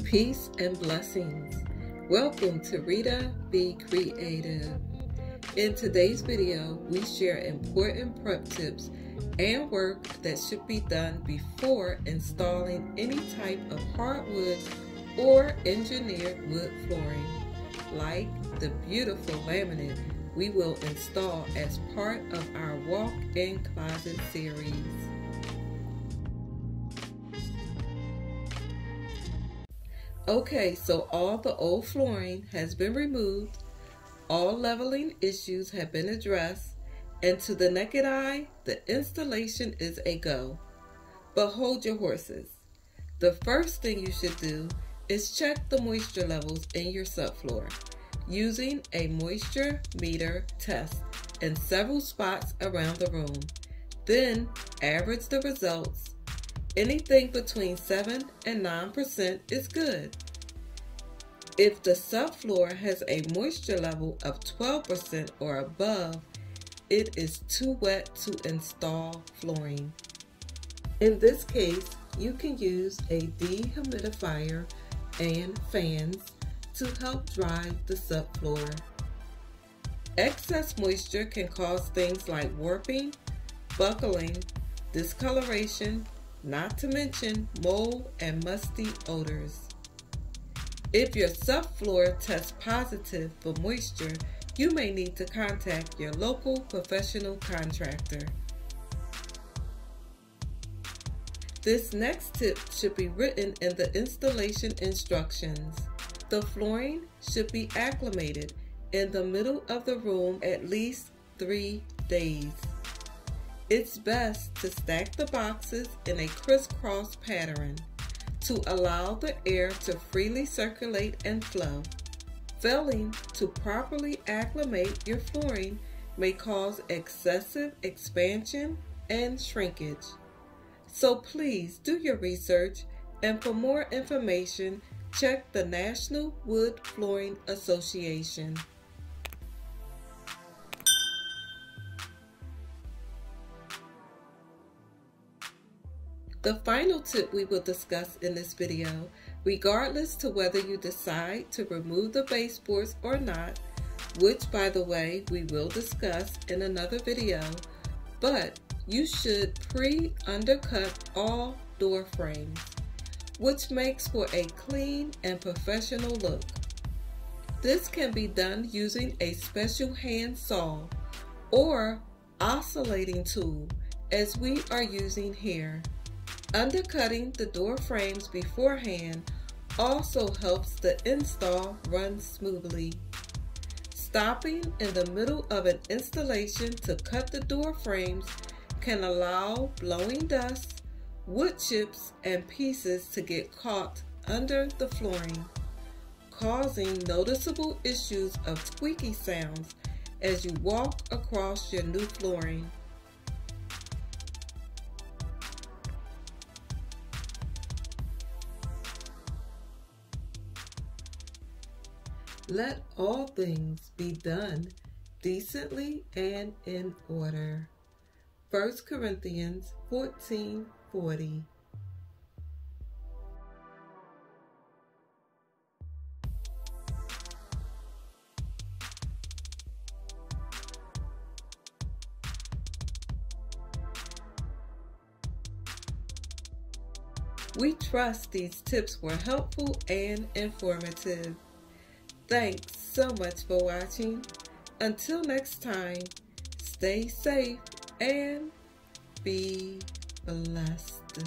Peace and blessings. Welcome to Rita Be Creative. In today's video, we share important prep tips and work that should be done before installing any type of hardwood or engineered wood flooring, like the beautiful laminate we will install as part of our walk-in closet series. Okay, so all the old flooring has been removed, all leveling issues have been addressed, and to the naked eye, the installation is a go. But hold your horses. The first thing you should do is check the moisture levels in your subfloor using a moisture meter test in several spots around the room. Then average the results. Anything between 7 and 9% is good. If the subfloor has a moisture level of 12% or above, it is too wet to install flooring. In this case, you can use a dehumidifier and fans to help dry the subfloor. Excess moisture can cause things like warping, buckling, discoloration, not to mention mold and musty odors. If your subfloor tests positive for moisture, you may need to contact your local professional contractor. This next tip should be written in the installation instructions. The flooring should be acclimated in the middle of the room at least 3 days. It's best to stack the boxes in a crisscross pattern to allow the air to freely circulate and flow. Failing to properly acclimate your flooring may cause excessive expansion and shrinkage. So please do your research, and for more information, check the National Wood Flooring Association. The final tip we will discuss in this video, regardless to whether you decide to remove the baseboards or not, which by the way we will discuss in another video, but you should pre-undercut all door frames, which makes for a clean and professional look. This can be done using a special hand saw or oscillating tool as we are using here. Undercutting the door frames beforehand also helps the install run smoothly. Stopping in the middle of an installation to cut the door frames can allow blowing dust, wood chips, and pieces to get caught under the flooring, causing noticeable issues of squeaky sounds as you walk across your new flooring. Let all things be done decently and in order. 1 Corinthians 14:40. We trust these tips were helpful and informative. Thanks so much for watching. Until next time, stay safe and be blessed.